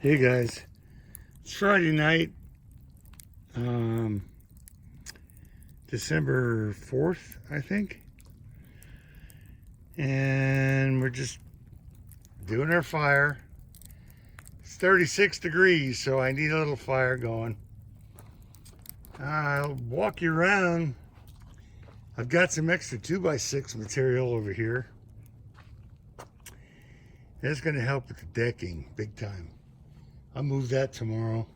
Hey guys, it's Friday night, December 4th, I think, and we're just doing our fire. It's 36 degrees, so I need a little fire going. I'll walk you around. I've got some extra 2x6 material over here. That's going to help with the decking big time. I'll move that tomorrow.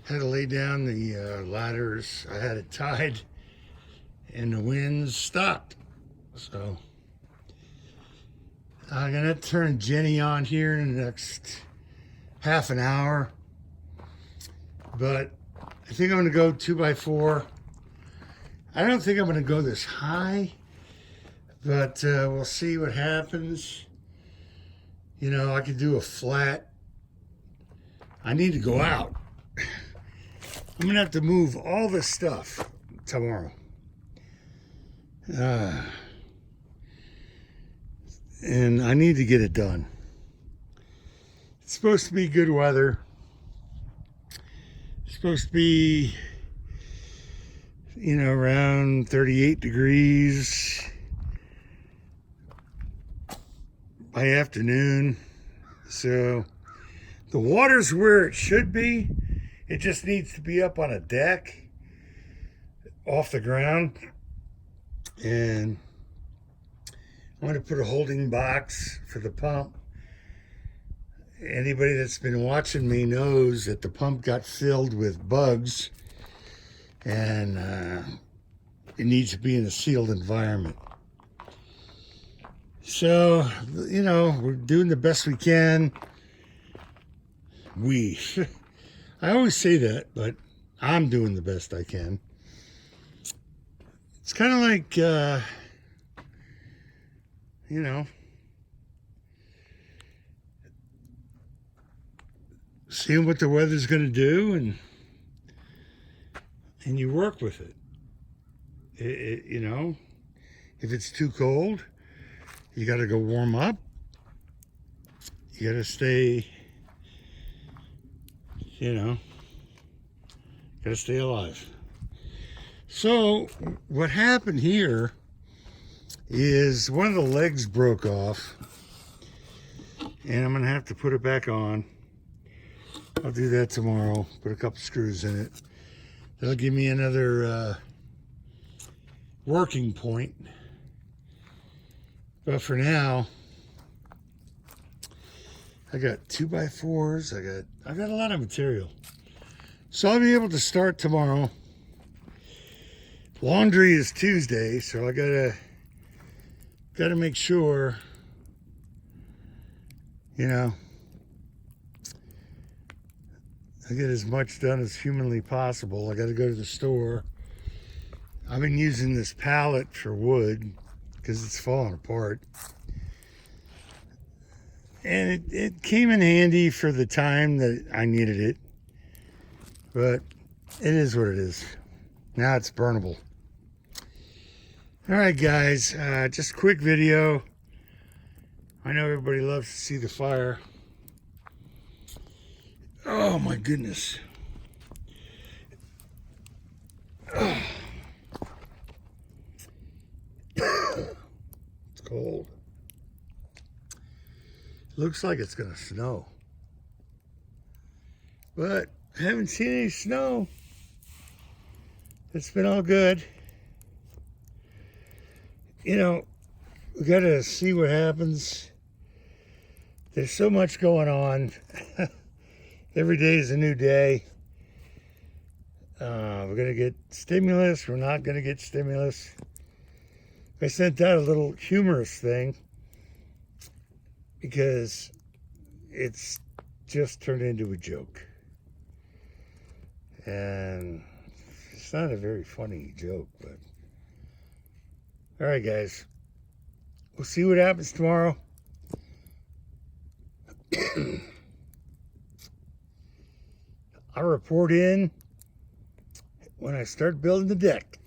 Had to lay down the ladders. I had it tied and the winds stopped. So I'm gonna turn Jenny on here in the next half an hour. But I think I'm gonna go 2x4. I don't think I'm gonna go this high, but we'll see what happens. You know, I could do a flat. I need to go out. I'm gonna have to move all this stuff tomorrow. And I need to get it done. It's supposed to be good weather. It's supposed to be, you know, around 38 degrees by afternoon. So the water's where it should be. It just needs to be up on a deck off the ground. And I'm going to put a holding box for the pump. Anybody that's been watching me knows that the pump got filled with bugs, and it needs to be in a sealed environment. So, you know, we're doing the best we can. I always say that, but I'm doing the best I can. It's kind of like, you know, seeing what the weather's going to do, and you work with it. You know, if it's too cold, you got to go warm up. You got to stay, you know, got to stay alive. So what happened here is one of the legs broke off, and I'm gonna have to put it back on. I'll do that tomorrow, put a couple screws in it. That'll give me another working point. But for now, I got 2x4s, I got a lot of material. So I'll be able to start tomorrow. Laundry is Tuesday, so I gotta make sure, you know, I get as much done as humanly possible. I gotta go to the store. I've been using this pallet for wood because it's falling apart. And it came in handy for the time that I needed it. But it is what it is. Now it's burnable. All right, guys, just a quick video. I know everybody loves to see the fire. Oh my goodness. Oh. It's cold. Looks like it's gonna snow. But I haven't seen any snow. It's been all good. You know, we gotta see what happens. There's so much going on. Every day is a new day. We're gonna get stimulus. We're not gonna get stimulus. I sent out a little humorous thing because it's just turned into a joke. And it's not a very funny joke, but all right, guys. We'll see what happens tomorrow. I'll report in when I start building the deck.